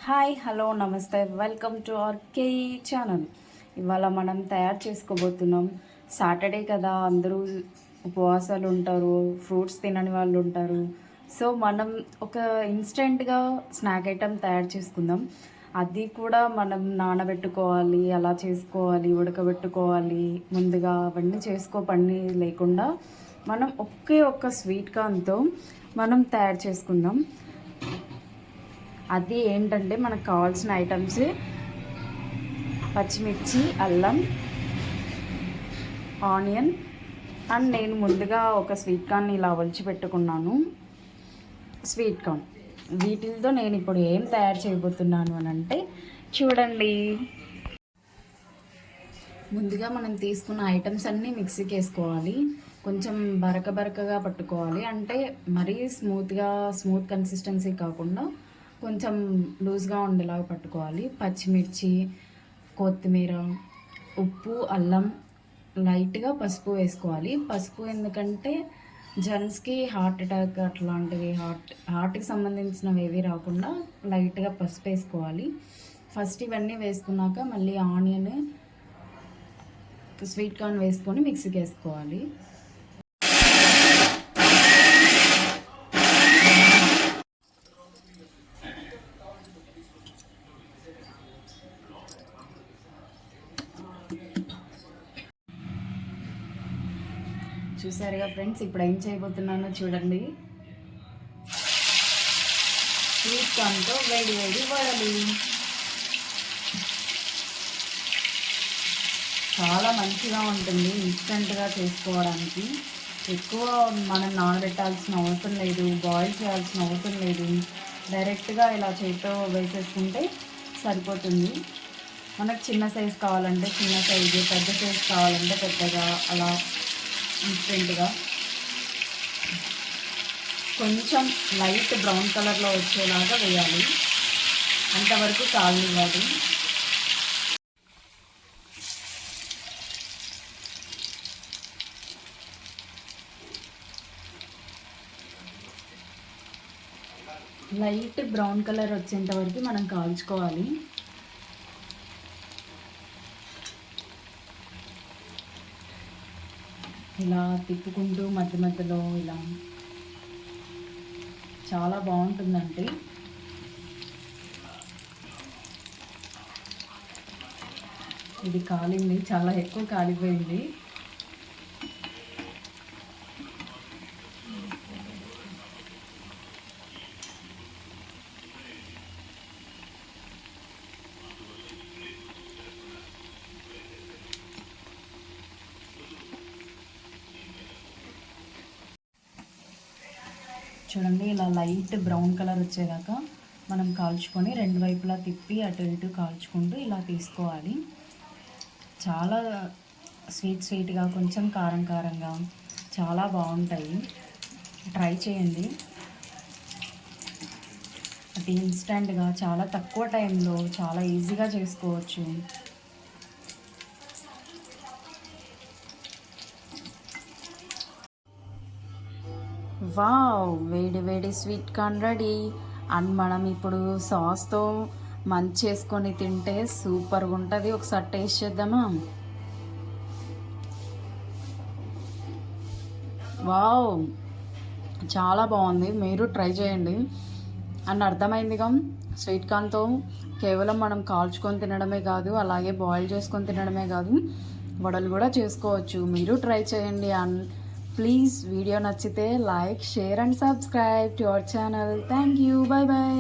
Hi hello నమస్తే welcome to our K channel. ఇవాళ మనం తయారు చేసుకోబోతున్నాం. సాటర్డే కదా, అందరూ ఉపవాసాలు ఉంటారు, ఫ్రూట్స్ తినని వాళ్ళు ఉంటారు. సో మనం ఒక ఇన్స్టెంట్గా స్నాక్ ఐటెం తయారు చేసుకుందాం. అది కూడా మనం నానబెట్టుకోవాలి, అలా చేసుకోవాలి, ఉడకబెట్టుకోవాలి, ముందుగా అవన్నీ పని లేకుండా మనం ఒక్క స్వీట్ కార్న్తో మనం తయారు చేసుకుందాం. అది ఏంటంటే మనకు కావాల్సిన ఐటమ్స్ పచ్చిమిర్చి, అల్లం, ఆనియన్ అండ్ నేను ముందుగా ఒక స్వీట్ కార్న్ ఇలా ఒలిచి పెట్టుకున్నాను. స్వీట్ కార్న్ వీటితో నేను ఇప్పుడు ఏం తయారు చేయబోతున్నాను అని అంటే చూడండి. ముందుగా మనం తీసుకున్న ఐటమ్స్ అన్నీ మిక్సీకి వేసుకోవాలి. కొంచెం బరకగా పట్టుకోవాలి, అంటే మరీ స్మూత్ కన్సిస్టెన్సీ కాకుండా కొంచెం లూజ్గా ఉండేలాగా పట్టుకోవాలి. పచ్చిమిర్చి, కొత్తిమీర, ఉప్పు, అల్లం, లైట్గా పసుపు వేసుకోవాలి. పసుపు ఎందుకంటే జెంట్స్కి హార్ట్ అటాక్ అట్లాంటివి హార్ట్కి సంబంధించినవి ఏవి రాకుండా లైట్గా పసుపు వేసుకోవాలి. ఫస్ట్ ఇవన్నీ వేసుకున్నాక మళ్ళీ ఆనియన్, స్వీట్ కార్న్ వేసుకొని మిక్సీకి వేసుకోవాలి. చూసారుగా ఫ్రెండ్స్, ఇప్పుడు ఏం చేయబోతున్నానో చూడండి. స్వీట్ కార్న్తో వేడి వడలు చాలా మంచిగా ఉంటుంది. ఇన్స్టెంట్గా చేసుకోవడానికి ఎక్కువ మనం నానబెట్టాల్సిన అవసరం లేదు, బాయిల్ చేయాల్సిన అవసరం లేదు. డైరెక్ట్గా ఇలా చేతితో వేసేసుకుంటే సరిపోతుంది. మనకు చిన్న సైజు కావాలంటే చిన్న సైజు, పెద్ద సైజు కావాలంటే పెద్దగా, అలా ఇన్స్టెంట్గా కొంచెం లైట్ బ్రౌన్ కలర్లో వచ్చేలాగా వేయాలి. అంతవరకు కాలనివ్వాలి. లైట్ బ్రౌన్ కలర్ వచ్చేంత వరకు మనం కాల్చుకోవాలి. ఇలా తిప్పుకుంటూ మధ్యలో ఇలా చాలా బాగుంటుందండి. ఇది కాలింది, చాలా ఎక్కువ కాలిపోయింది. చూడండి, ఇలా లైట్ బ్రౌన్ కలర్ వచ్చేదాకా మనం కాల్చుకొని రెండు వైపులా తిప్పి అటు ఇటు కాల్చుకుంటూ ఇలా తీసుకోవాలి. చాలా స్వీట్గా, కొంచెం కారంగా చాలా బాగుంటాయి. ట్రై చేయండి. అది ఇన్స్టెంట్గా చాలా తక్కువ టైంలో చాలా ఈజీగా చేసుకోవచ్చు. వావ్, వేడి స్వీట్ కార్న్ రెడీ. అండ్ మనం ఇప్పుడు సాస్తో మంచి చేసుకొని తింటే సూపర్గా ఉంటుంది. ఒకసారి టేస్ట్ చేద్దామా? వావ్, చాలా బాగుంది. మీరు ట్రై చేయండి. అండ్ అర్థమైందిగా, స్వీట్ కార్న్తో కేవలం మనం కాల్చుకొని తినడమే కాదు, అలాగే బాయిల్ చేసుకొని తినడమే కాదు, వడలు కూడా చేసుకోవచ్చు. మీరు ట్రై చేయండి. అండ్ ప్లీజ్ వీడియో నచ్చితే like, share and subscribe to our channel. Thank you. By.